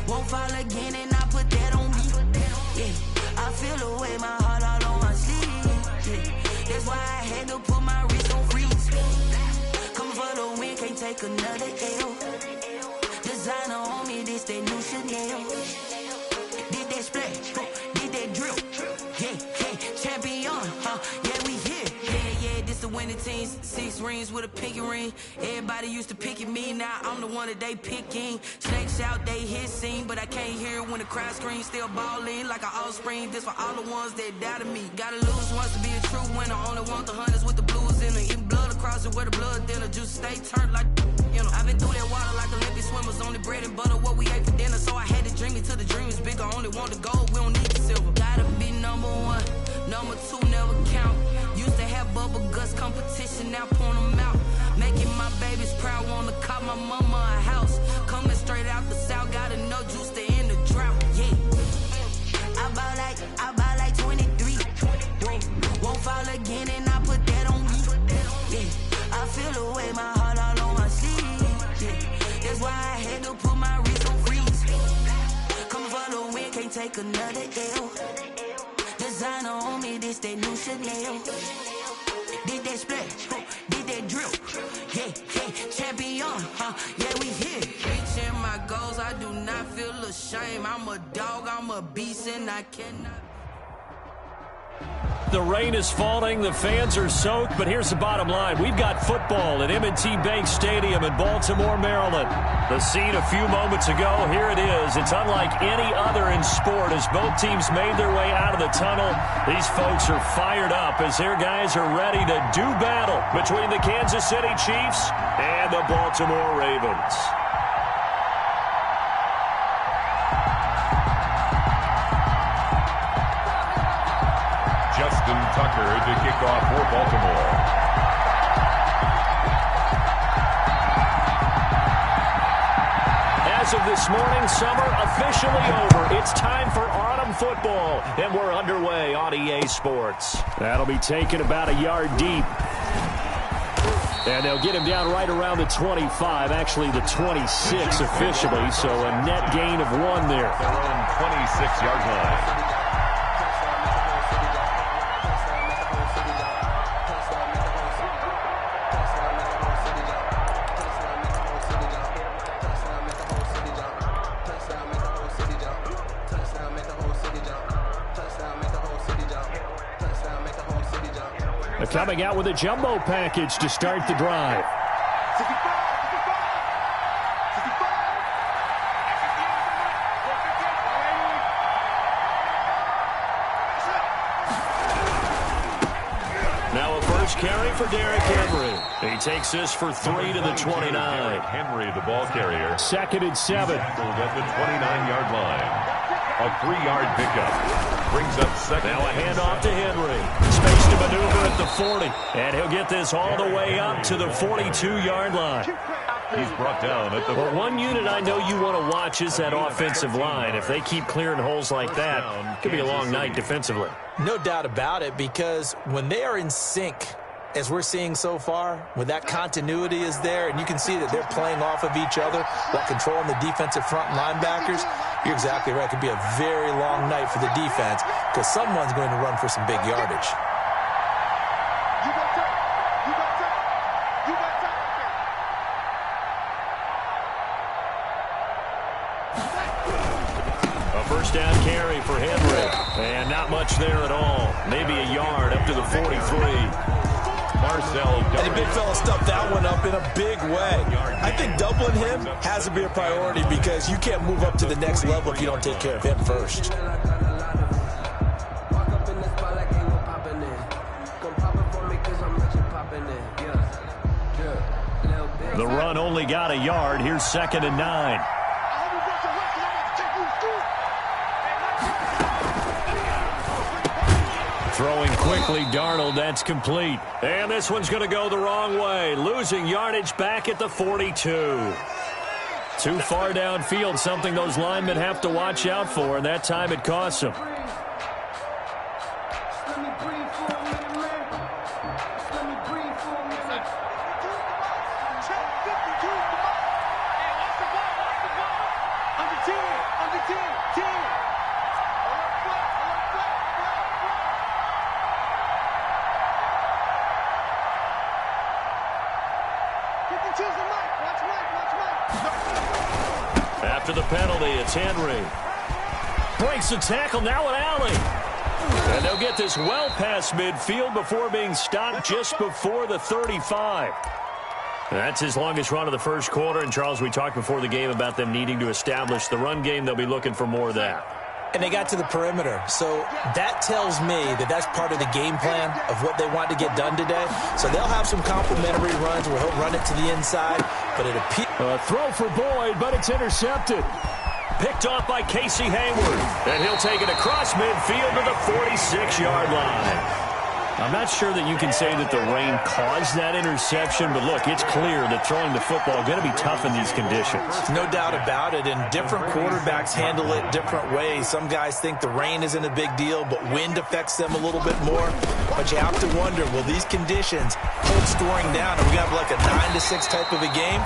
Won't fall again and I put that on me. Yeah, I feel the way, my heart all on my sleeve. Yeah, that's why I had to put my wrist on freeze. Come for the win, can't take another L. Designer on me, this that new Chanel. Did that splash, did that drill. Yeah, champion, yeah, we here. Yeah, this the winning team. 6 rings with a pinky ring. Everybody used to picking me, now I'm the one that they picking. Snakes out, they hit scene, but I can't hear when the crowd screams. Still ballin' like an offspring. This for all the ones that doubted me. Gotta lose once to be a true winner. Only want the hunters with the blues in it. Even blood across it where the blood dinner. Juice stay turned like, you know. I've been through that water like Olympic swimmers. Only bread and butter, what we ate for dinner. So I had to dream it till the dream is bigger. Only want the gold, we don't need the silver. Gotta be number 1, number 2 never count. Used to have bubble guts competition, now point them out. Making my babies proud, wanna call my mama a house. Coming straight out the south, gotta know juice to end the drought. Yeah, I bought like 23. Won't fall again and I put that on me. Yeah, I feel the way, my heart all on my sleeve. Yeah, that's why I had to put my wrist on freeze. Coming for the win, can't take another L. Designer on me, this that new Chanel. Did that splash, did that drill. Yeah, champion, yeah, we here. Reaching my goals, I do not feel ashamed. I'm a dog, I'm a beast, and I cannot. The rain is falling, the fans are soaked, but here's the bottom line. We've got football at M&T Bank Stadium in Baltimore, Maryland. The scene a few moments ago, here it is. It's unlike any other in sport as both teams made their way out of the tunnel. These folks are fired up as their guys are ready to do battle between the Kansas City Chiefs and the Baltimore Ravens. Justin Tucker to kick off for Baltimore. As of this morning, summer officially over. It's time for autumn football, and we're underway on EA Sports. That'll be taken about a yard deep. And they'll get him down right around the 25, actually the 26 officially, so a net gain of 1 there. Their own 26-yard line. Coming out with a jumbo package to start the drive. Now a first carry for Derrick Henry. He takes this for 3 to the 29. Derrick Henry, the ball carrier. 2nd and 7. At the 29-yard line. A 3-yard pickup. Brings up second. Now a handoff to Henry. Space to maneuver at the 40. And he'll get this all the way up to the 42-yard line. He's brought down at the... Well, one unit I know you want to watch is that offensive line. If they keep clearing holes like that, it could be a long night defensively. No doubt about it, because when they are in sync, as we're seeing so far, when that continuity is there, and you can see that they're playing off of each other while controlling the defensive front linebackers, you're exactly right. It could be a very long night for the defense because someone's going to run for some big yardage. A first down carry for Henry. And not much there at all. Maybe a yard up to the 43. Marcel. And the big fella stuffed that one up in a big way. I think doubling him has to be a priority because you can't move up to the next level if you don't take care of him first. The run only got a yard. Here's 2nd and 9. Throwing quickly, Darnold, that's complete. And this one's going to go the wrong way. Losing yardage back at the 42. Too far downfield, something those linemen have to watch out for, and that time it costs them. the penalty. It's Henry. Breaks the tackle, now an alley. And they'll get this well past midfield before being stopped just before the 35. That's his longest run of the first quarter. And, Charles, we talked before the game about them needing to establish the run game. They'll be looking for more of that. And they got to the perimeter. So that tells me that that's part of the game plan of what they want to get done today. So they'll have some complementary runs where he'll run it to the inside. But it appears... A throw for Boyd, but it's intercepted. Picked off by Casey Hayward. And he'll take it across midfield to the 46-yard line. I'm not sure that you can say that the rain caused that interception, but look, it's clear that throwing the football is going to be tough in these conditions. No doubt about it, and different quarterbacks handle it different ways. Some guys think the rain isn't a big deal, but wind affects them a little bit more. But you have to wonder, will these conditions hold scoring down? Are we going to have like a 9-6 type of a game?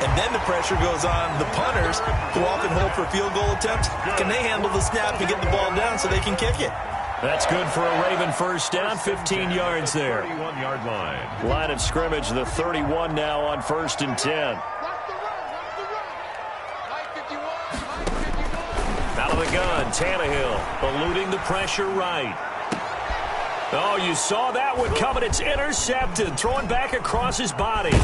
And then the pressure goes on the punters, who often hold for field goal attempts. Can they handle the snap and get the ball down so they can kick it? That's good for a Raven first down, 15 yards there. 31-yard line. Line of scrimmage, the 31 now on 1st and 10. Out of the gun, Tannehill eluding the pressure right. Oh, you saw that one coming. It's intercepted, throwing back across his body.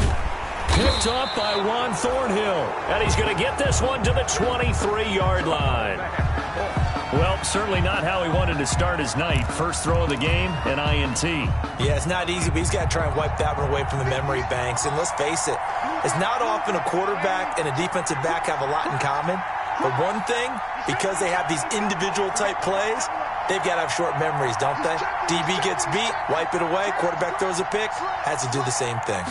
Picked up by Juan Thornhill. And he's going to get this one to the 23-yard line. Well, certainly not how he wanted to start his night. First throw of the game, an INT. Yeah, it's not easy, but he's got to try and wipe that one away from the memory banks. And let's face it, it's not often a quarterback and a defensive back have a lot in common. But one thing, because they have these individual type plays, they've got to have short memories, don't they? DB gets beat, wipe it away, quarterback throws a pick, has to do the same thing.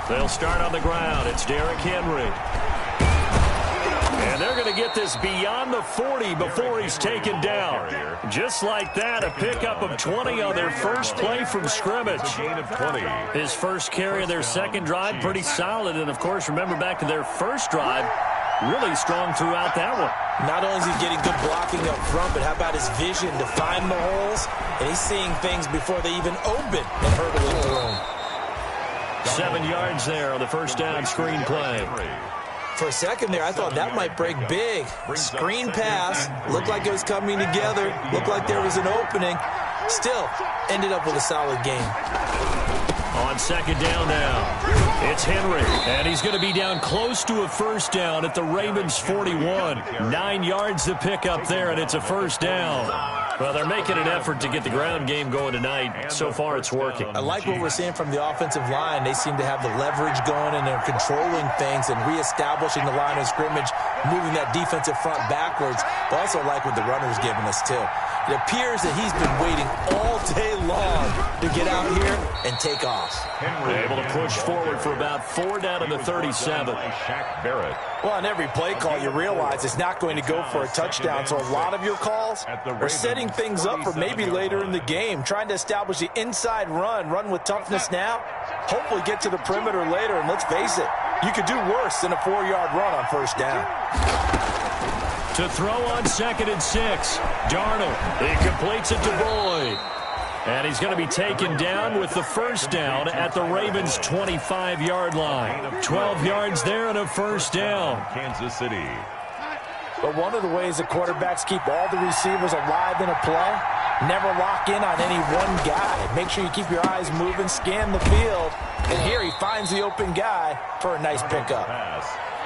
They'll start on the ground. It's Derrick Henry. And they're going to get this beyond the 40 before he's taken down. Just like that, a pickup of 20 on their first play from scrimmage. His first carry of their second drive, pretty solid. And, of course, remember back to their first drive, really strong throughout that one. Not only is he getting good blocking up front, but how about his vision to find the holes? And he's seeing things before they even open and hurdling through them. 7 yards there on the first down screen play. For a second there, I thought that might break big. Screen pass, looked like it was coming together, looked like there was an opening. Still, ended up with a solid game. On second down now, it's Henry, and he's going to be down close to a first down at the Ravens 41. 9 yards to pick up there, and it's a first down. Well, they're making an effort to get the ground game going tonight. So far, it's working. I like what we're seeing from the offensive line. They seem to have the leverage going, and they're controlling things and reestablishing the line of scrimmage, moving that defensive front backwards. But also like what the runner's giving us, too. It appears that he's been waiting all day long to get out here and take off. Henry able to push forward for about 4 down to the 37. Well, on every play call, you realize it's not going to go for a touchdown. So a lot of your calls are setting things up for maybe later in the game, trying to establish the inside run with toughness now, hopefully get to the perimeter later. And let's face it, you could do worse than a 4-yard run on first down. To throw on 2nd and 6. Darnold, he completes it to Boyd. And he's going to be taken down with the first down at the Ravens' 25-yard line. 12 yards there and a first down. Kansas City. But one of the ways the quarterbacks keep all the receivers alive in a play, never lock in on any one guy. Make sure you keep your eyes moving, scan the field. And here he finds the open guy for a nice pickup.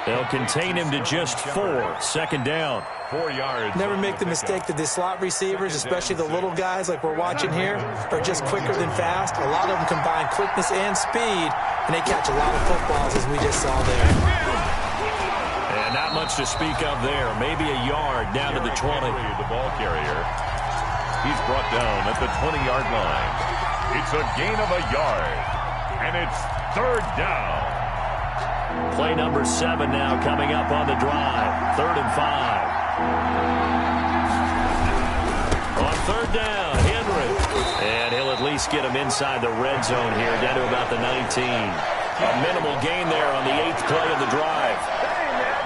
They'll contain him to just 4. Second down. 4 yards. Never make the mistake that the slot receivers, especially the little guys like we're watching here, are just quicker than fast. A lot of them combine quickness and speed, and they catch a lot of footballs, as we just saw there. And not much to speak of there. Maybe a yard down to the 20. The ball carrier. He's brought down at the 20-yard line. It's a gain of a yard, and it's 3rd down. Play number 7 now coming up on the drive. 3rd and 5. On 3rd down, Henry. And he'll at least get him inside the red zone here, down to about the 19. A minimal gain there on the 8th play of the drive.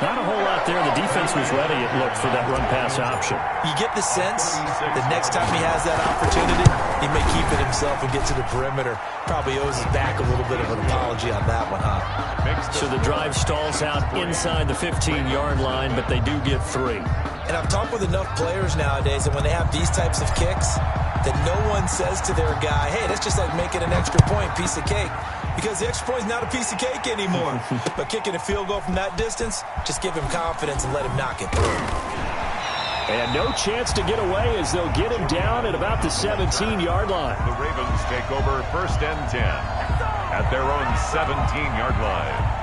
Not a whole lot there. The defense was ready, it looked, for that run-pass option. You get the sense that next time he has that opportunity, he may keep it himself and get to the perimeter. Probably owes his back a little bit of an apology on that one, huh? So the drive stalls out inside the 15-yard line, but they do get 3. And I've talked with enough players nowadays that when they have these types of kicks, that no one says to their guy, hey, that's just like making an extra point, piece of cake. Because the extra point is not a piece of cake anymore. But kicking a field goal from that distance, just give him confidence and let him knock it through. And no chance to get away as they'll get him down at about the 17-yard line. The Ravens take over 1st and 10 at their own 17-yard line.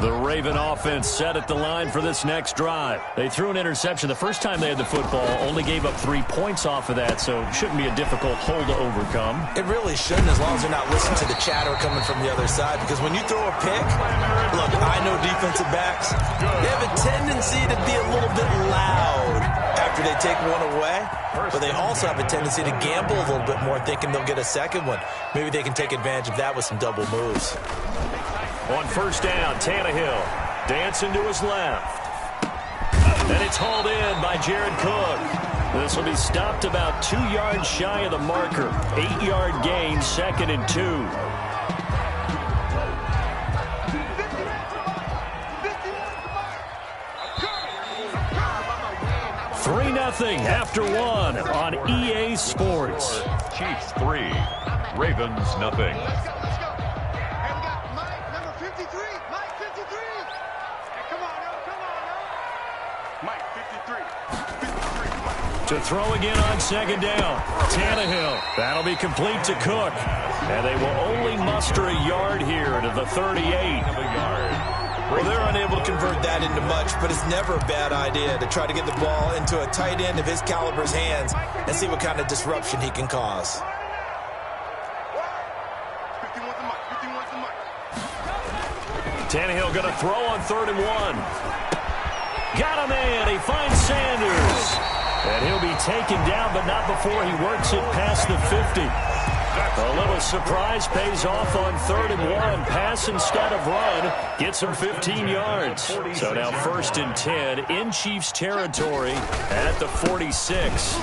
The Raven offense set at the line for this next drive. They threw an interception the first time they had the football, only gave up 3 points off of that, so it shouldn't be a difficult hole to overcome. It really shouldn't, as long as they're not listening to the chatter coming from the other side, because when you throw a pick, look, I know defensive backs, they have a tendency to be a little bit loud after they take one away, but they also have a tendency to gamble a little bit more, thinking they'll get a second one. Maybe they can take advantage of that with some double moves. On 1st down, Tannehill dancing to his left. And it's hauled in by Jared Cook. This will be stopped about 2 yards shy of the marker. 8-yard gain, 2nd and 2. 3-0 after 1 on EA Sports. Chiefs 3, Ravens nothing. To throw again on 2nd down. Tannehill. That'll be complete to Cook. And they will only muster a yard here to the 38. Well, they're unable to convert that into much, but it's never a bad idea to try to get the ball into a tight end of his caliber's hands and see what kind of disruption he can cause. Tannehill going to throw on 3rd and 1. Got him in. He finds Sanders. And he'll be taken down, but not before he works it past the 50. A little surprise pays off on 3rd and 1. Pass instead of run. Gets him 15 yards. So now 1st and 10 in Chiefs territory at the 46.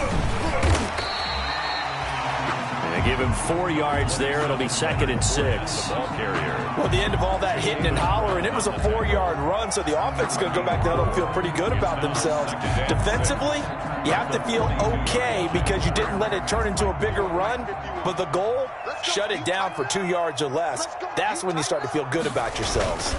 They give him 4 yards there. It'll be 2nd and 6. Well, the end of all that hitting and hollering, it was a 4-yard run, so the offense is going to go back down and feel pretty good about themselves. Defensively, you have to feel okay because you didn't let it turn into a bigger run, but the goal, shut it down for 2 yards or less. That's when you start to feel good about yourselves.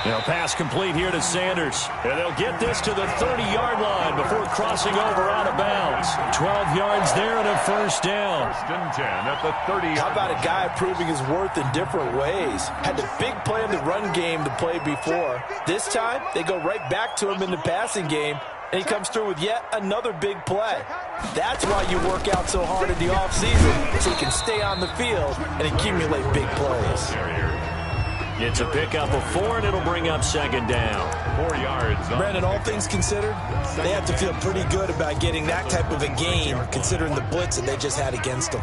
Now pass complete here to Sanders. And they'll get this to the 30-yard line before crossing over out of bounds. 12 yards there and a 1st down. 1st and 10 at the 30. How about a guy proving his worth in different ways? Had the big play in the run game to play before. This time, they go right back to him in the passing game, and he comes through with yet another big play. That's why you work out so hard in the offseason, so you can stay on the field and accumulate big plays. It's a pickup of 4, and it'll bring up 2nd down. 4 yards. Brandon, all things considered, they have to feel pretty good about getting that type of a gain, considering the blitz that they just had against them.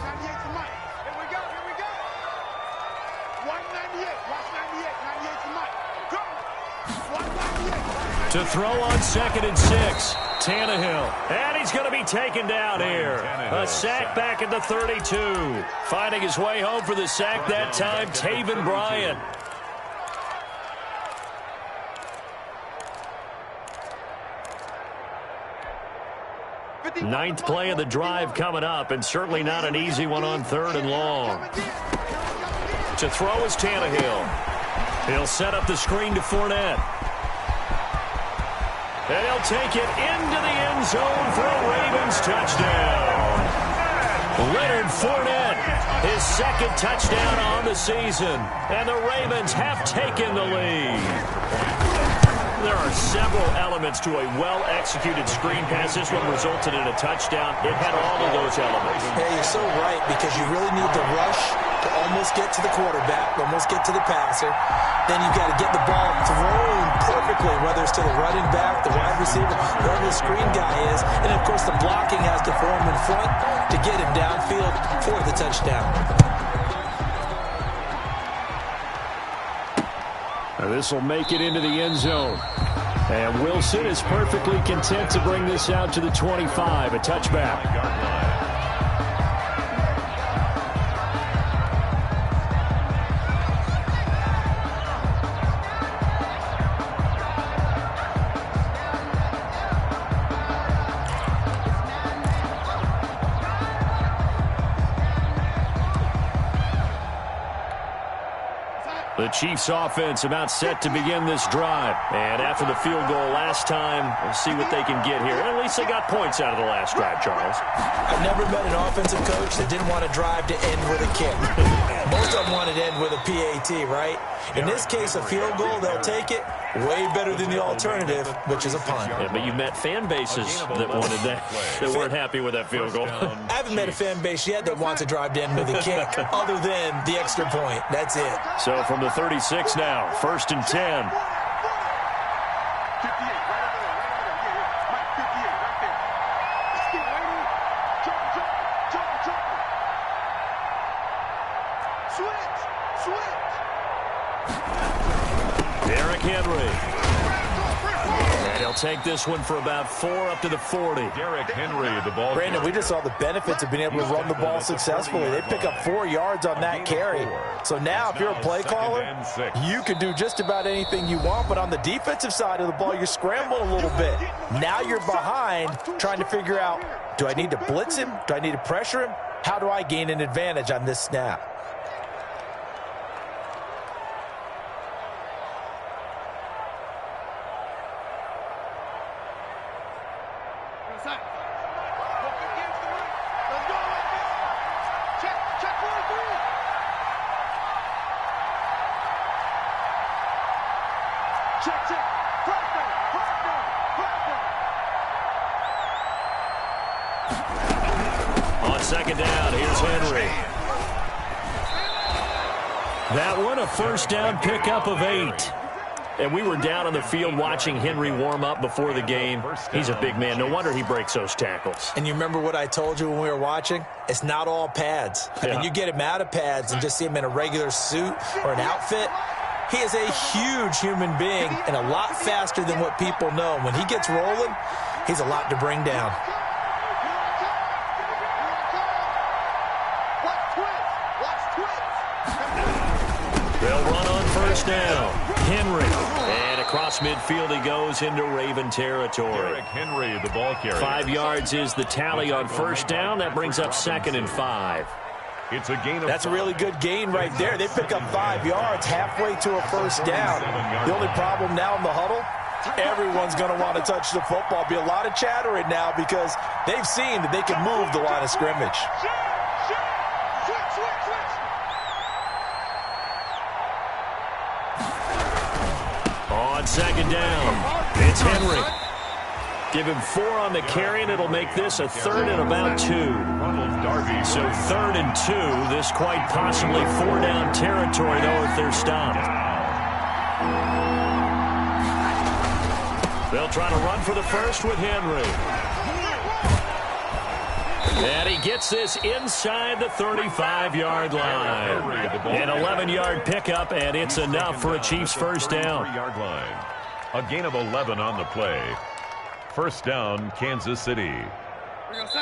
To throw on 2nd and 6. Tannehill. And he's going to be taken down here. A sack back at the 32. Finding his way home for the sack that time, Taven Bryan. 9th play of the drive coming up, and certainly not an easy one on 3rd and long. To throw is Tannehill. He'll set up the screen to Fournette. And he'll take it into the end zone for a Ravens touchdown. Leonard Fournette, his 2nd touchdown on the season. And the Ravens have taken the lead. There are several elements to a well-executed screen pass. This one resulted in a touchdown. It had all of those elements. Yeah, you're so right, because you really need the rush to almost get to the quarterback, almost get to the passer. Then you've got to get the ball thrown perfectly, whether it's to the running back, the wide receiver, whoever the screen guy is. And, of course, the blocking has to form in front to get him downfield for the touchdown. This will make it into the end zone. And Wilson is perfectly content to bring this out to the 25, a touchback. The Chiefs offense about set to begin this drive. And after the field goal last time, we'll see what they can get here. At least they got points out of the last drive, Charles. I've never met an offensive coach that didn't want to drive to end with a kick. Most of them wanted to end with a PAT, right? In this case, a field goal, they'll take it. Way better than the alternative, which is a punt. Yeah, but you've met fan bases that wanted that weren't happy with that field goal. I haven't met a fan base yet that wants to drive to end with a kick other than the extra point. That's it. So from the 36 now, 1st and 10. Take this one for about 4 up to the 40. Derrick Henry, the ball. Brandon, we just saw the benefits of being able to run the ball successfully. They pick up 4 yards on that carry. So now if you're a play caller, you can do just about anything you want. But on the defensive side of the ball, you're scrambling a little bit. Now you're behind trying to figure out, do I need to blitz him? Do I need to pressure him? How do I gain an advantage on this snap? On second down, here's Henry. That one, a first down pickup of 8. And we were down on the field watching Henry warm up before the game. He's a big man. No wonder he breaks those tackles. And you remember what I told you when we were watching? It's not all pads. I mean, you get him out of pads and just see him in a regular suit or an outfit. He is a huge human being and a lot faster than what people know. When he gets rolling, he's a lot to bring down. They'll run on first down. Henry. And across midfield he goes into Raven territory. Derrick Henry, the ball carrier. 5 yards is the tally on first down. That brings up 2nd and 5. It's a gain of That's a really good gain right there. They pick up 5 yards halfway to a first down. The only problem now in the huddle, everyone's going to want to touch the football. Be a lot of chattering now because they've seen that they can move the line of scrimmage. On second down, it's Henry. Give him 4 on the carry, and it'll make this a 3rd and about 2. So 3rd and 2. This quite possibly 4-down territory, though, if they're stopped. They'll try to run for the first with Henry. And he gets this inside the 35-yard line. An 11-yard pickup, and it's enough for a Chiefs first down. A gain of 11 on the play. First down, Kansas City.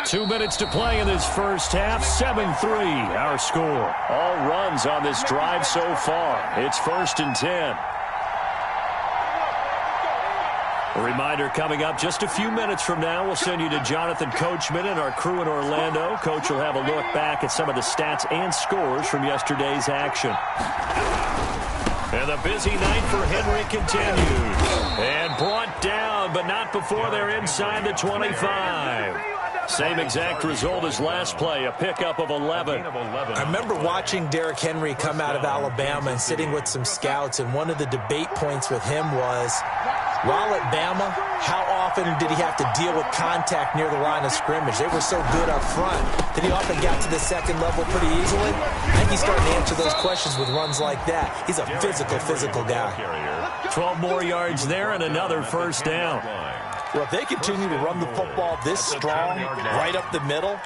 2 minutes to play in this first half. 7-3, our score. All runs on this drive so far. It's 1st and 10. A reminder coming up just a few minutes from now. We'll send you to Jonathan Coachman and our crew in Orlando. Coach will have a look back at some of the stats and scores from yesterday's action. And the busy night for Henry continues. And brought down, but not before they're inside the 25. Same exact result as last play, a pickup of 11. I remember watching Derrick Henry come out of Alabama and sitting with some scouts, and one of the debate points with him was, while at Bama, how often did he have to deal with contact near the line of scrimmage? They were so good up front that he often got to the second level pretty easily. I think he's starting to answer those questions with runs like that. He's a physical guy. 12 more yards there and another first down. Well, if they continue to run the football this strong, right up the middle,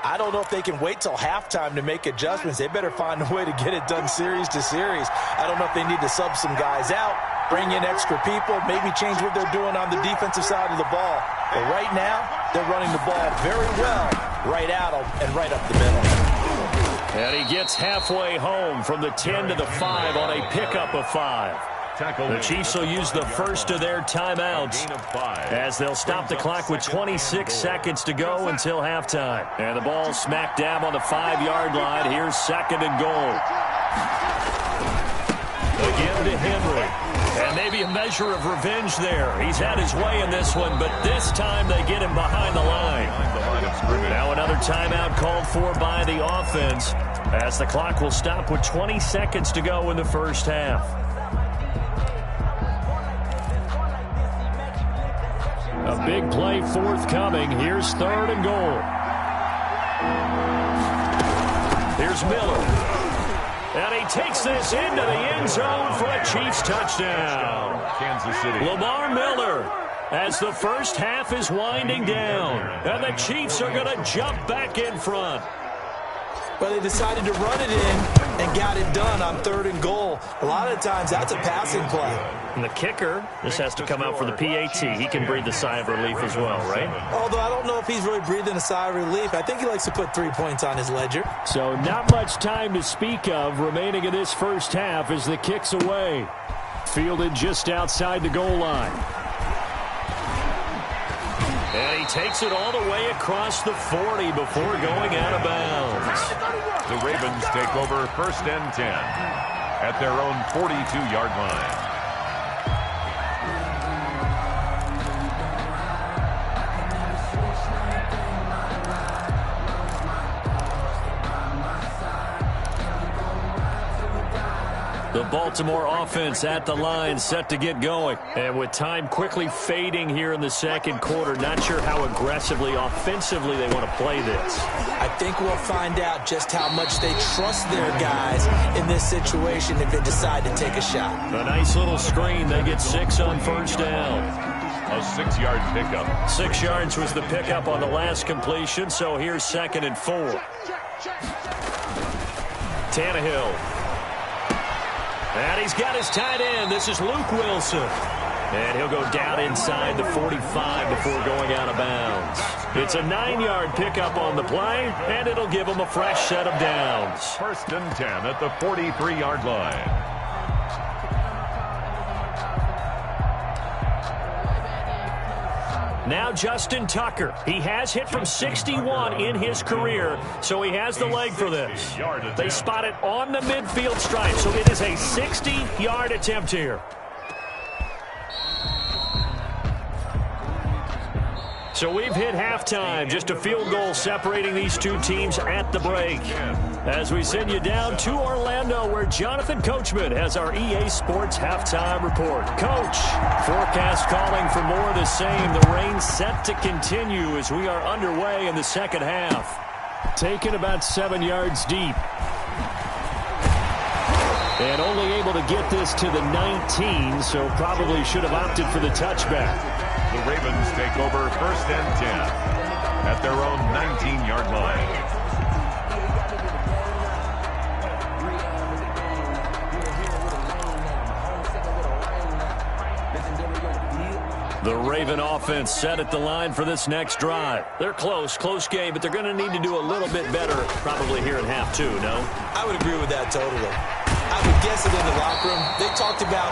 I don't know if they can wait till halftime to make adjustments. They better find a way to get it done series to series. I don't know if they need to sub some guys out, bring in extra people, maybe change what they're doing on the defensive side of the ball. But right now, they're running the ball very well, right out and right up the middle. And he gets halfway home from the 10 to the 5 on a pickup of 5. The Chiefs will use the first of their timeouts as they'll stop the clock with 26 seconds to go until halftime. And the ball smack dab on the 5-yard line. Here's second and goal. Again to Henry. And maybe a measure of revenge there. He's had his way in this one, but this time they get him behind the line. Now another timeout called for by the offense as the clock will stop with 20 seconds to go in the first half. A big play forthcoming. Here's third and goal. Here's Miller. And he takes this into the end zone for a Chiefs touchdown. Kansas City. Lamar Miller, as the first half is winding down. And the Chiefs are going to jump back in front. But they decided to run it in and got it done on third and goal. A lot of times that's a passing play. And the kicker, this has to come out for the PAT. He can breathe a sigh of relief as well, right? Although I don't know if he's really breathing a sigh of relief. I think he likes to put 3 points on his ledger. So not much time to speak of remaining in this first half as the kick's away. Fielded just outside the goal line. And he takes it all the way across the 40 before going out of bounds. The Ravens take over first and 10 at their own 42-yard line. The Baltimore offense at the line, set to get going. And with time quickly fading here in the second quarter, not sure how aggressively, offensively they want to play this. I think we'll find out just how much they trust their guys in this situation if they decide to take a shot. A nice little screen. They get 6 on first down. A 6-yard pickup. 6 yards was the pickup on the last completion, so here's second and 4. Tannehill. And he's got his tight end. This is Luke Wilson. And he'll go down inside the 45 before going out of bounds. It's a 9-yard pickup on the play, and it'll give him a fresh set of downs. First and 10 at the 43-yard line. Now Justin Tucker. He has hit from 61 in his career, so he has the leg for this. They spot it on the midfield stripe, so it is a 60-yard attempt here. So we've hit halftime, just a field goal separating these two teams at the break. As we send you down to Orlando, where Jonathan Coachman has our EA Sports halftime report. Coach, forecast calling for more of the same. The rain set to continue as we are underway in the second half. Taken about 7 yards deep. And only able to get this to the 19, so probably should have opted for the touchback. The Ravens take over first and 10 at their own 19-yard line. The Raven offense set at the line for this next drive. They're close game, but they're going to need to do a little bit better probably here in half two, no? I would agree with that totally. I would guess it in the locker room. They talked about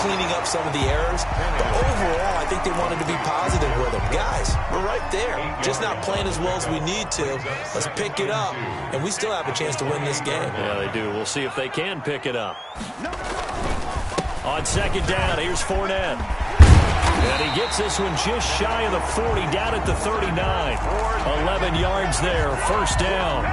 cleaning up some of the errors, but overall, I think they wanted to be positive with them. Guys, we're right there. Just not playing as well as we need to. Let's pick it up, and we still have a chance to win this game. Yeah, they do. We'll see if they can pick it up. On second down, here's Fournette. And he gets this one just shy of the 40, down at the 39. 11 yards there, first down.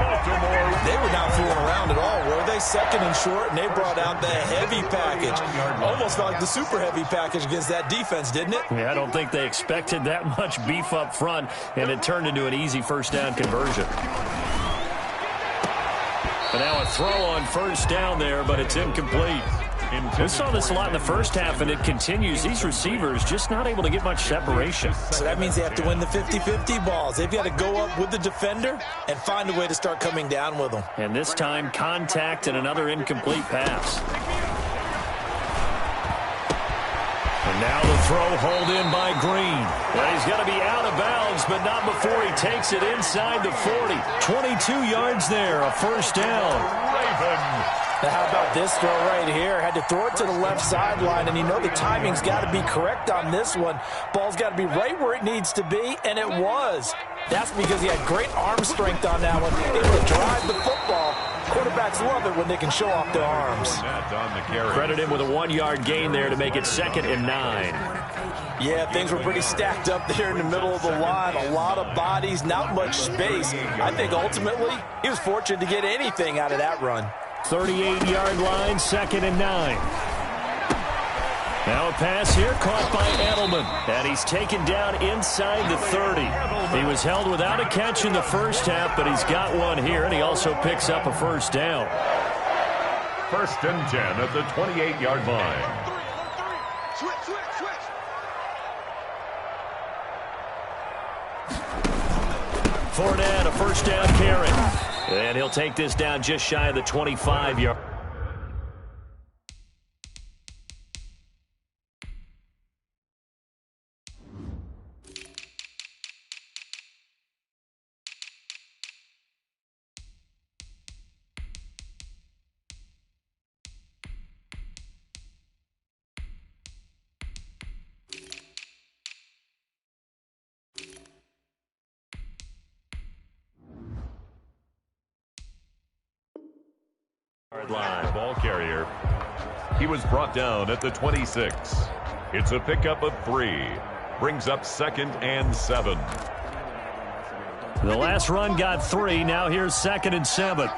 They were not fooling around at all, were they? Second and short, and they brought out the heavy package. Almost felt like the super heavy package against that defense, didn't it? Yeah, I don't think they expected that much beef up front, and it turned into an easy first down conversion. But now a throw on first down there, but it's incomplete. We saw this a lot in the first half, and it continues. These receivers just not able to get much separation. So that means they have to win the 50-50 balls. They've got to go up with the defender and find a way to start coming down with them. And this time, contact and another incomplete pass. And now the throw hauled in by Green. Well, he's got to be out of bounds, but not before he takes it inside the 40. 22 yards there, a first down. Raven. Now, how about this throw right here? Had to throw it to the left sideline, and you know the timing's got to be correct on this one. Ball's got to be right where it needs to be, and it was. That's because he had great arm strength on that one, able to drive the football. Quarterbacks love it when they can show off their arms. Credit him with a 1-yard gain there to make it 2nd and 9. Yeah, things were pretty stacked up there in the middle of the line. A lot of bodies, not much space. I think ultimately he was fortunate to get anything out of that run. 38-yard line, 2nd and 9. Now a pass here caught by Edelman, and he's taken down inside the 30. He was held without a catch in the first half, but he's got one here, and he also picks up a first down. 1st and 10 at the 28-yard line. Fournette, a first down carry. And he'll take this down just shy of the 25-yard. Line. Ball carrier. He was brought down at the 26. It's a pickup of 3. Brings up 2nd and 7. The last run got 3. Now here's 2nd and 7.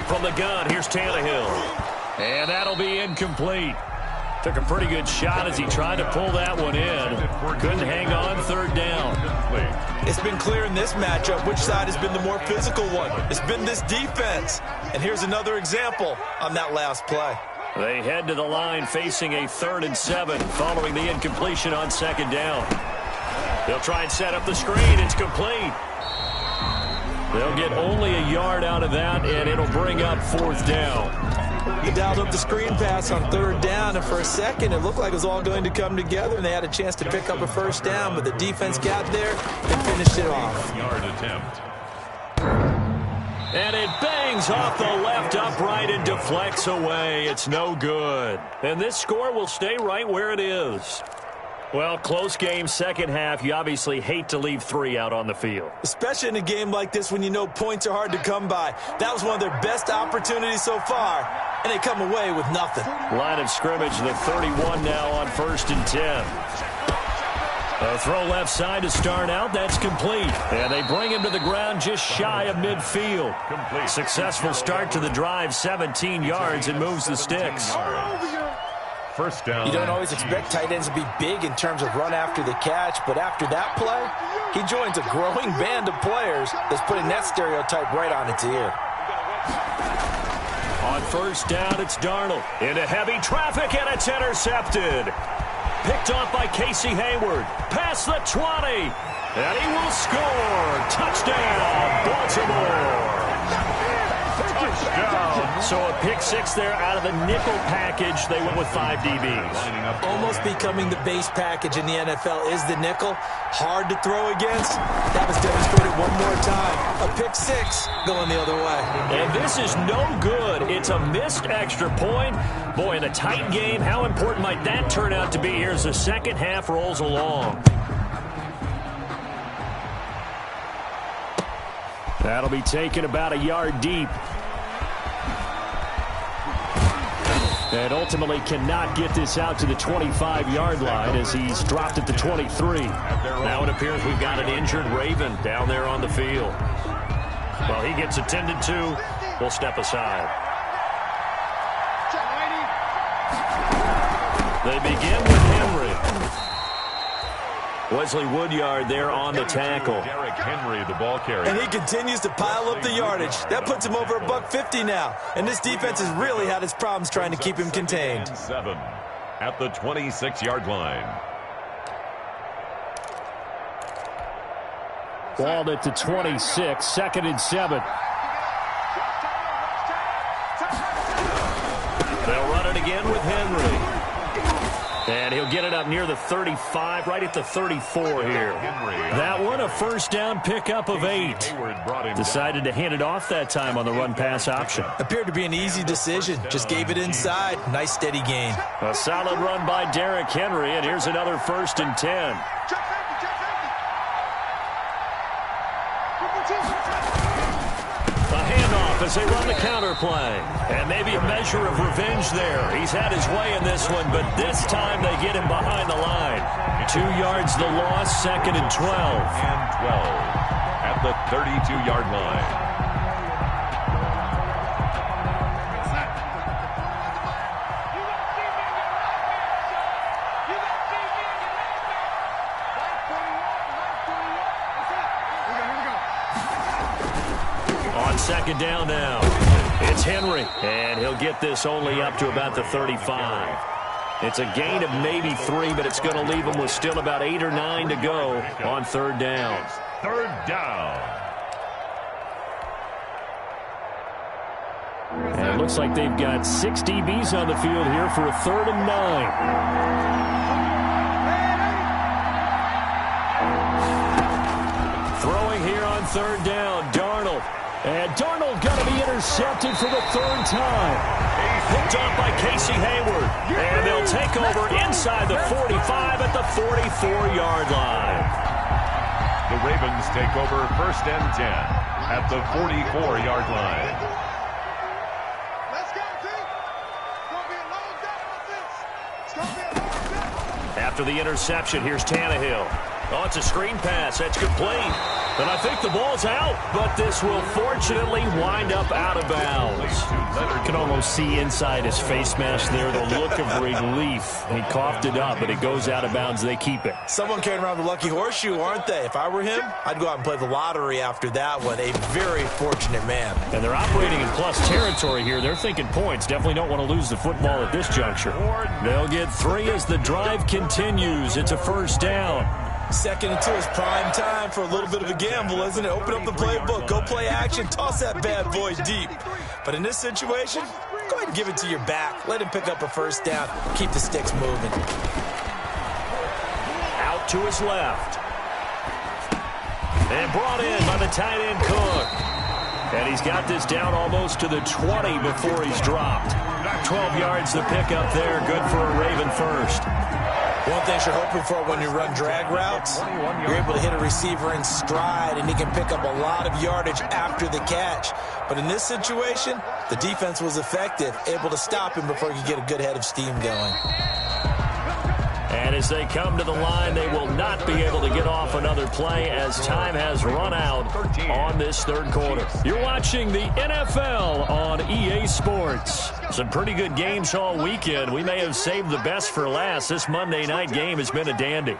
From the gun, here's Tannehill. And that'll be incomplete. Took a pretty good shot as he tried to pull that one in. Couldn't hang on, 3rd down. It's been clear in this matchup which side has been the more physical one. It's been this defense. And here's another example on that last play. They head to the line facing a 3rd and 7 following the incompletion on 2nd down. They'll try and set up the screen. It's complete. They'll get only a yard out of that, and it'll bring up 4th down. He dialed up the screen pass on 3rd down, and for a second it looked like it was all going to come together, and they had a chance to pick up a first down, but the defense got there and finished it off. Yard attempt. And it bangs off the left upright and deflects away. It's no good. And this score will stay right where it is. Well, close game, second half. You obviously hate to leave 3 out on the field. Especially in a game like this when you know points are hard to come by. That was one of their best opportunities so far, and they come away with nothing. Line of scrimmage, the 31 now on 1st and 10. A throw left side to start out. That's complete. And they bring him to the ground just shy of midfield. Complete. Successful start to the drive, 17 yards, and moves the sticks. First down. You don't always expect tight ends to be big in terms of run after the catch, but after that play, he joins a growing band of players that's putting that stereotype right on its ear. On 1st down, it's Darnold. Into heavy traffic, and it's intercepted. Picked off by Casey Hayward. Past the 20. And he will score. Touchdown, Baltimore. Touchdown. So a pick 6 there out of the nickel package. They went with 5 DBs. Almost becoming the base package in the NFL is the nickel. Hard to throw against. That was demonstrated one more time. A pick 6 going the other way. And this is no good. It's a missed extra point. Boy, in a tight game, how important might that turn out to be here as the second half rolls along? That'll be taken about a yard deep. And ultimately cannot get this out to the 25-yard line as he's dropped at the 23. Now it appears we've got an injured Raven down there on the field. Well, he gets attended to. We'll step aside. They begin with Henry. Wesley Woodyard there on the tackle. Derrick Henry, the ball carrier. And he continues to pile up the yardage. That puts him over $150 now. And this defense has really had its problems trying to keep him contained. 7 at the 26-yard line. Ball at the 26, 2nd and 7. They'll run it again with Henry. And he'll get it up near the 35, right at the 34 here. That one a first down pickup of 8. Decided to hand it off that time on the run-pass option. Appeared to be an easy decision. Just gave it inside. Nice steady gain. A solid run by Derrick Henry, and here's another 1st and 10. As they run the counter play. And maybe a measure of revenge there. He's had his way in this one, but this time they get him behind the line. 2 yards the loss, 2nd and 12. And 12 at the 32-yard line. On 2nd down now, it's Henry, and he'll get this only up to about the 35. It's a gain of maybe 3, but it's going to leave him with still about 8 or 9 to go on 3rd down. 3rd down. And it looks like they've got 6 DBs on the field here for a 3rd and 9. Throwing here on 3rd down, Darnold. And Darnold going to be intercepted for the 3rd time. Picked up by Casey Hayward. And they'll take over inside the 45 at the 44-yard line. The Ravens take over 1st and 10 at the 44-yard line. After the interception, here's Tannehill. Oh, it's a screen pass. That's complete. And I think the ball's out, but this will fortunately wind up out of bounds. You can almost see inside his face mask there the look of relief. He coughed it up, but it goes out of bounds. They keep it. Someone carrying around the lucky horseshoe, aren't they? If I were him, I'd go out and play the lottery after that one. A very fortunate man. And they're operating in plus territory here. They're thinking points. Definitely don't want to lose the football at this juncture. They'll get 3 as the drive continues. It's a 1st down. 2nd and 2 is prime time for a little bit of a gamble, isn't it? Open up the playbook, go play action, toss that bad boy deep. But in this situation, go ahead and give it to your back. Let him pick up a 1st down. Keep the sticks moving. Out to his left. And brought in by the tight end Cook. And he's got this down almost to the 20 before he's dropped. 12 yards the pickup there. Good for a Raven first. One thing you're hoping for when you run drag routes, you're able to hit a receiver in stride, and he can pick up a lot of yardage after the catch. But in this situation, the defense was effective, able to stop him before he could get a good head of steam going. And as they come to the line, they will not be able to get off another play as time has run out on this 3rd quarter. You're watching the NFL on EA Sports. Some pretty good games all weekend. We may have saved the best for last. This Monday night game has been a dandy.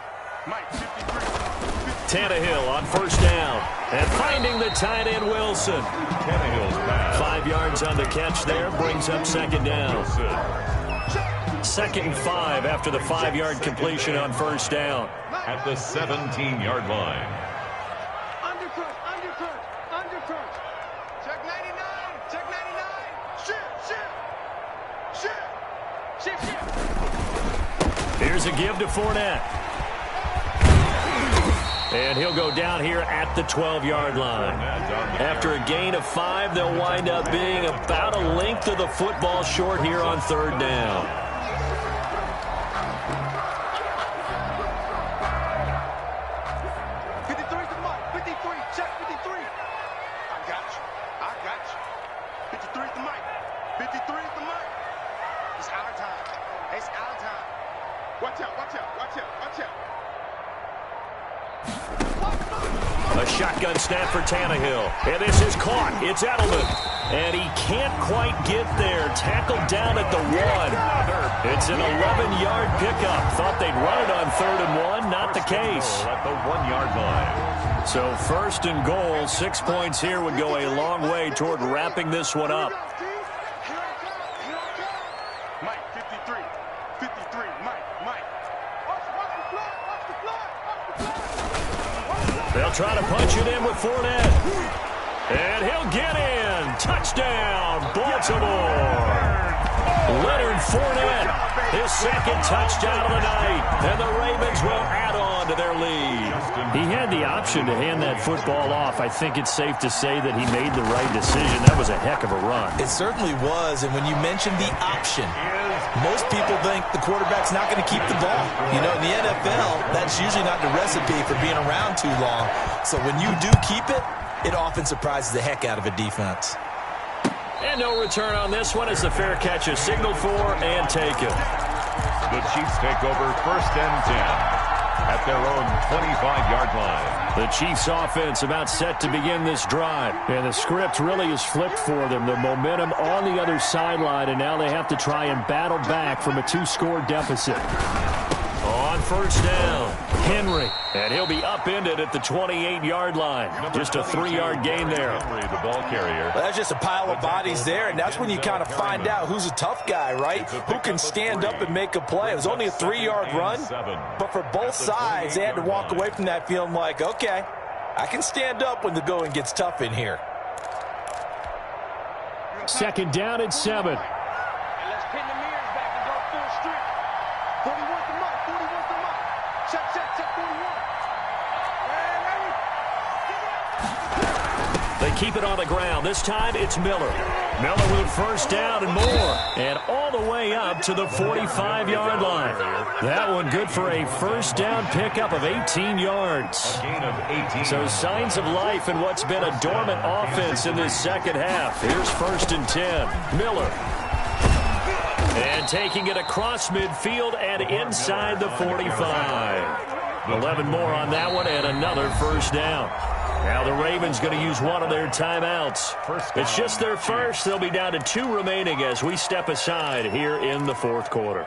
Tannehill on 1st down. And finding the tight end Wilson. 5 yards on the catch there. Brings up 2nd down. 2nd and 5 after the 5-yard completion on 1st down. At the 17-yard line. Undercut. Check 99. Shift. Here's a give to Fournette. And he'll go down here at the 12-yard line. After a gain of 5, they'll wind up being about a length of the football short here on 3rd down. It's our time. It's our time. Watch out, watch out, watch out, watch out. A shotgun snap for Tannehill. And this is caught. It's Edelman. And he can't quite get there. Tackled down at the 1. It's an 11-yard pickup. Thought they'd run it on 3rd and 1. Not the case. At the 1-yard line. So 1st and goal. 6 points here would go a long way toward wrapping this one up. Mike, 53. 53. Mike. Watch the flag. Watch the flag. Watch the flag. They'll try to punch it in with Fournette. And he'll get in. Touchdown, Baltimore. Leonard Fournette, his 2nd touchdown of the night. And the Ravens will add on to their lead. He had the option to hand that football off. I think it's safe to say that he made the right decision. That was a heck of a run. It certainly was, and when you mentioned the option, most people think the quarterback's not going to keep the ball. You know, in the NFL, that's usually not the recipe for being around too long. So when you do keep it, it often surprises the heck out of a defense. And no return on this one as the fair catch is signaled for and taken. The Chiefs take over 1st and 10 at their own 25-yard line. The Chiefs offense about set to begin this drive. And the script really is flipped for them. The momentum on the other sideline, and now they have to try and battle back from a 2-score deficit. On 1st down, Henry. And he'll be upended at the 28-yard line. Just a 3-yard gain there. Henry, the ball carrier. Well, that's just a pile of bodies there, and that's when you kind of find out who's a tough guy, right? Who can stand up and make a play. It was only a 3-yard run, but for both sides, they had to walk away from that feeling like, okay, I can stand up when the going gets tough in here. 2nd down and 7. And let's pin the mirrors back and go full street. 41 to Mike. 41 to Mike. Check 41. They keep it on the ground. This time it's Miller. Miller with 1st down and more. And all the way up to the 45-yard line. That one good for a 1st down pickup of 18 yards. A gain of 18. So signs of life in what's been a dormant offense in this 2nd half. Here's 1st and 10. Miller. And taking it across midfield and inside the 45. 11 more on that one and another 1st down. Now the Ravens going to use one of their timeouts. It's just their first. They'll be down to 2 remaining as we step aside here in the 4th quarter.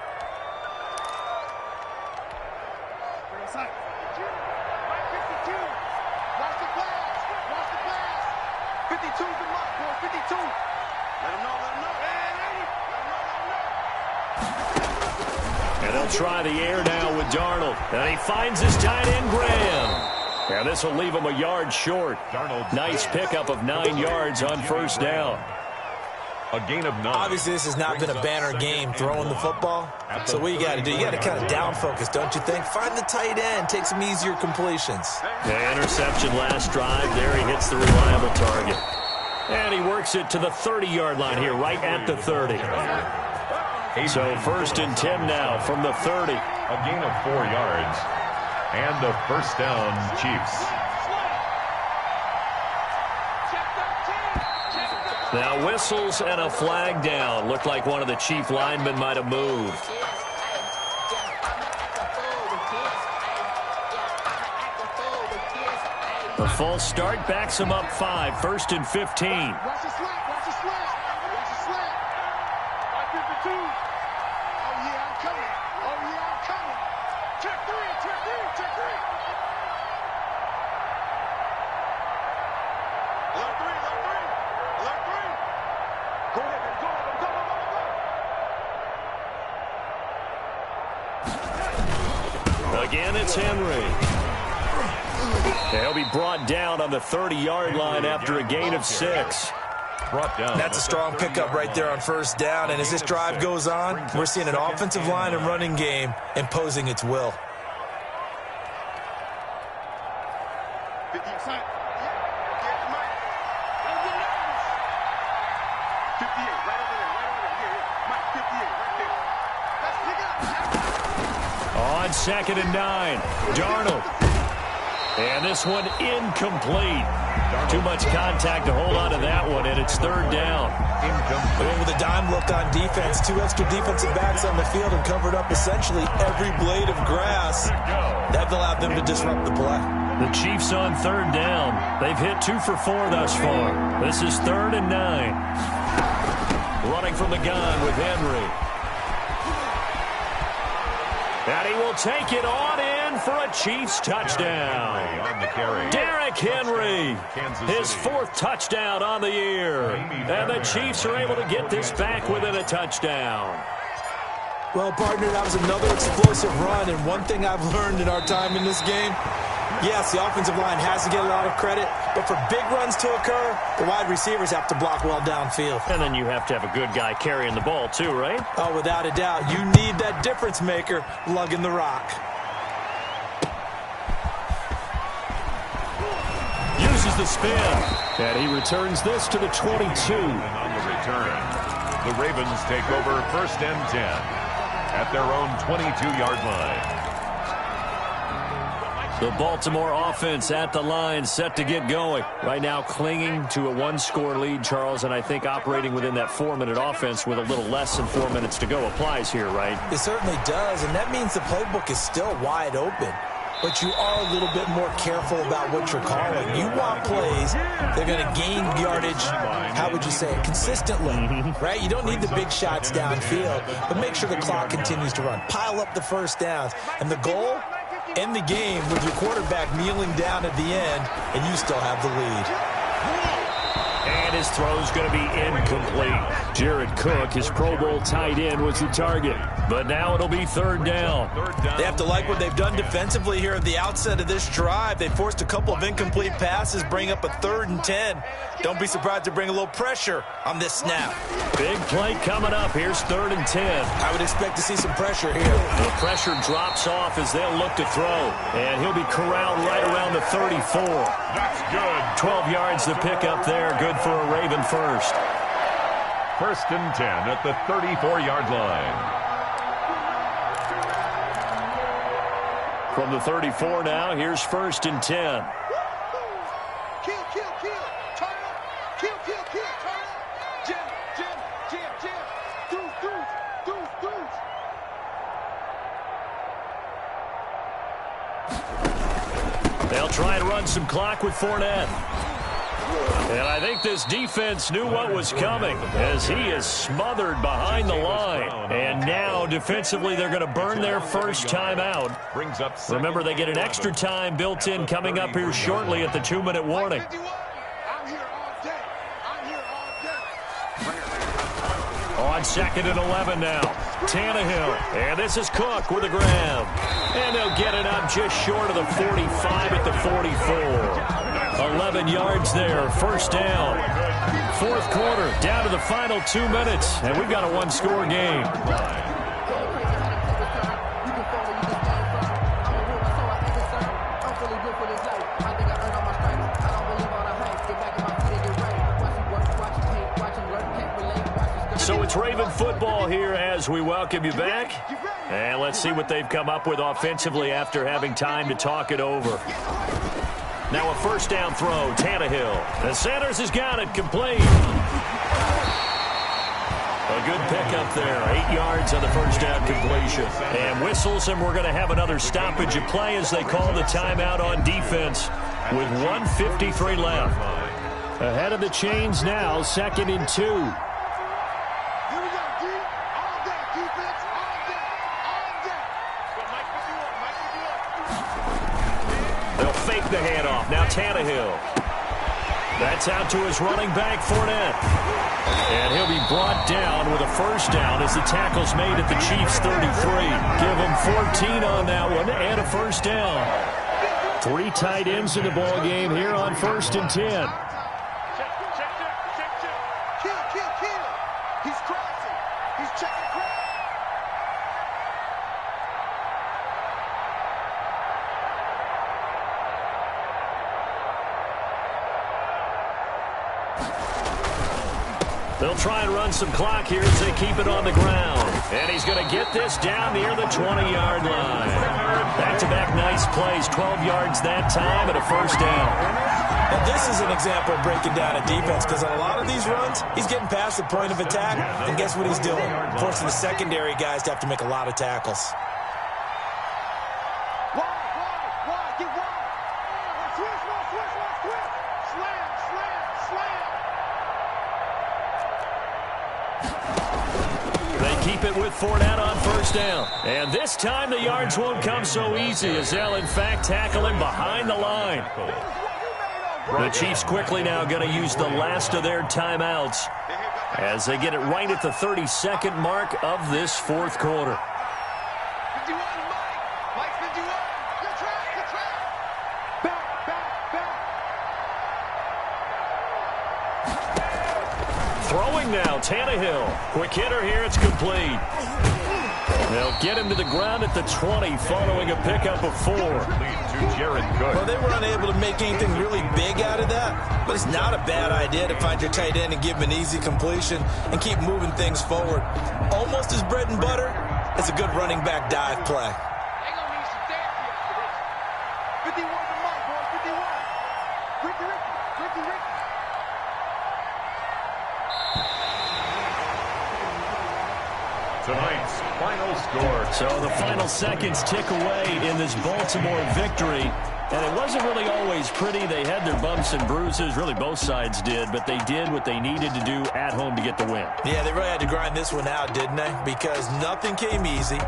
And they'll try the air now with Darnold. And he finds his tight end, Graham. And this will leave him a yard short. Nice pickup of 9 yards on 1st down. A gain of 9. Obviously, this has not been a banner game throwing the football. So what you got to do, you got to kind of down focus, don't you think? Find the tight end, take some easier completions. The interception last drive. There he hits the reliable target. And he works it to the 30-yard line here, right at the 30. So 1st and 10 now from the 30. A gain of 4 yards. And the 1st down, Chiefs. Now whistles and a flag down. Looked like one of the Chief linemen might have moved. The false start backs him up 5. 1st and 15. Watch the slant. Watch the slant. Watch the slant. 52. Oh, yeah, I'm coming. Oh, yeah, I'm coming. Check 3. Check 3. Check 3. Alert 3. Alert 3. Alert 3. Go ahead, man. Go ahead. Go, go, go, go. Again, it's Henry. They'll be brought down on the 30-yard line after a gain of 6. Brought down. That's a strong pickup right there on 1st down. And as this drive goes on, we're seeing an offensive line and running game imposing its will. 50%. Yeah, Mike. 58, right over there, right over there. Yeah, Mike, 58, right there. Let's pick it up. On 2nd and 9, Darnold. And this one incomplete. Too much contact to hold on to that one, and it's third down. And with a dime look on defense, 2 extra defensive backs on the field and covered up essentially every blade of grass. That allowed them to disrupt the play. The Chiefs on third down. They've hit 2 for 4 thus far. This is 3rd and 9. Running from the gun with Henry. And he will take it on in for a Chiefs touchdown. Derrick Henry, his 4th touchdown on the year. And the Chiefs are able to get this back within a touchdown. Well, partner, that was another explosive run. And one thing I've learned in our time in this game, yes, the offensive line has to get a lot of credit, but for big runs to occur, the wide receivers have to block well downfield. And then you have to have a good guy carrying the ball too, right? Oh, without a doubt. You need that difference maker lugging the rock. Uses the spin, and he returns this to the 22. And on the return, the Ravens take over 1st and 10 at their own 22-yard line. The Baltimore offense at the line, set to get going. Right now clinging to a 1-score lead, Charles, and I think operating within that 4-minute offense with a little less than 4 minutes to go applies here, right? It certainly does, and that means the playbook is still wide open. But you are a little bit more careful about what you're calling. You want plays, they're going to gain yardage, how would you say it, consistently, right? You don't need the big shots downfield, but make sure the clock continues to run. Pile up the first downs. And the goal? End the game with your quarterback kneeling down at the end, and you still have the lead. And his throw's going to be incomplete. Jared Cook, his Pro Bowl tight end, was the target. But now it'll be 3rd down. They have to like what they've done defensively here at the outset of this drive. They forced a couple of incomplete passes, bring up a 3rd and 10. Don't be surprised to bring a little pressure on this snap. Big play coming up. Here's 3rd and 10. I would expect to see some pressure here. The pressure drops off as they'll look to throw. And he'll be corralled right around the 34. That's good. 12 yards to pick up there. Good for a Raven first. 1st and 10 at the 34-yard line. From the 34 now, here's 1st and 10. Kill, kill, kill. Turn up. Kill, kill, kill. Turn up. Jim, Jim, Jim, Jim. Deuce, deuce, deuce, deuce. They'll try and run some clock with Fournette. And I think this defense knew what was coming as he is smothered behind the line. And now defensively they're going to burn their first timeout. Remember, they get an extra time built in coming up here shortly at the 2-minute warning. I'm here all day. I'm here all day. On 2nd and 11 now. Tannehill. And this is Cook with a grab. And they'll get it up just short of the 45 at the 44. 11 yards there, 1st down. 4th quarter, down to the final 2 minutes, and we've got a 1-score game. So it's Raven football here as we welcome you back. And let's see what they've come up with offensively after having time to talk it over. Now a 1st down throw, Tannehill. And Sanders has got it, complete. A good pickup there, 8 yards on the 1st down completion. And whistles, and we're going to have another stoppage of play as they call the timeout on defense with 1:53 left. Ahead of the chains now, 2nd and 2. Here we go, D. All day, defense, all day, all day. They'll fake the handoff. Now Tannehill. That's out to his running back, Fournette. And he'll be brought down with a 1st down as the tackle's made at the Chiefs' 33. Give him 14 on that one and a 1st down. 3 tight ends in the ball game here on 1st and 10. Kill. He's crossing. He's checking cross. They'll try and run some clock here as they keep it on the ground. And he's going to get this down near the 20-yard line. Back-to-back nice plays, 12 yards that time and a first down. And this is an example of breaking down a defense, because on a lot of these runs, he's getting past the point of attack, and guess what he's doing? Forcing the secondary guys to have to make a lot of tackles. Wide, get wide. Switch. Slam. They keep it with Fournette on first down. And this time the yards won't come so easy, as they'll in fact tackle him behind the line. The Chiefs quickly now going to use the last of their timeouts as they get it right at the 32nd mark of this fourth quarter. 51, Mike 51. Good track. Back. Throwing now, Tannehill. Quick hitter here, it's complete. They'll get him to the ground at the 20 following a pickup of 4. Well, they were unable to make anything really big out of that, but it's not a bad idea to find your tight end and give him an easy completion and keep moving things forward. Almost his bread and butter, it's a good running back dive play. They're going to need some therapy after this. 51 to Mike, boys, 51. Ricky. Tonight's final score. So the final seconds tick away in this Baltimore victory. And it wasn't really always pretty. They had their bumps and bruises. Really, both sides did. But they did what they needed to do at home to get the win. Yeah, they really had to grind this one out, didn't they? Because nothing came easy.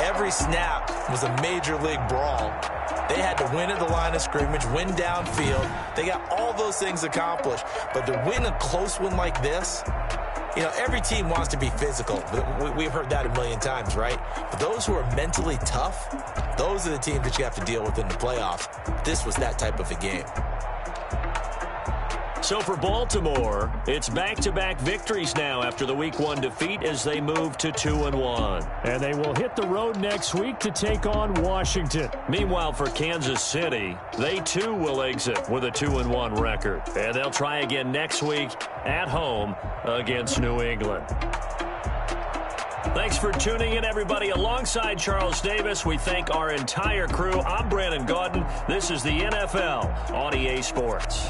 Every snap was a major league brawl. They had to win at the line of scrimmage, win downfield. They got all those things accomplished. But to win a close one like this, you know, every team wants to be physical. We've heard that a million times, right? But those who are mentally tough, those are the teams that you have to deal with in the playoffs. This was that type of a game. So for Baltimore, it's back-to-back victories now after the Week 1 defeat as they move to 2-1. And they will hit the road next week to take on Washington. Meanwhile, for Kansas City, they too will exit with a 2-1 record. And they'll try again next week at home against New England. Thanks for tuning in, everybody. Alongside Charles Davis, we thank our entire crew. I'm Brandon Gaudin. This is the NFL on EA Sports.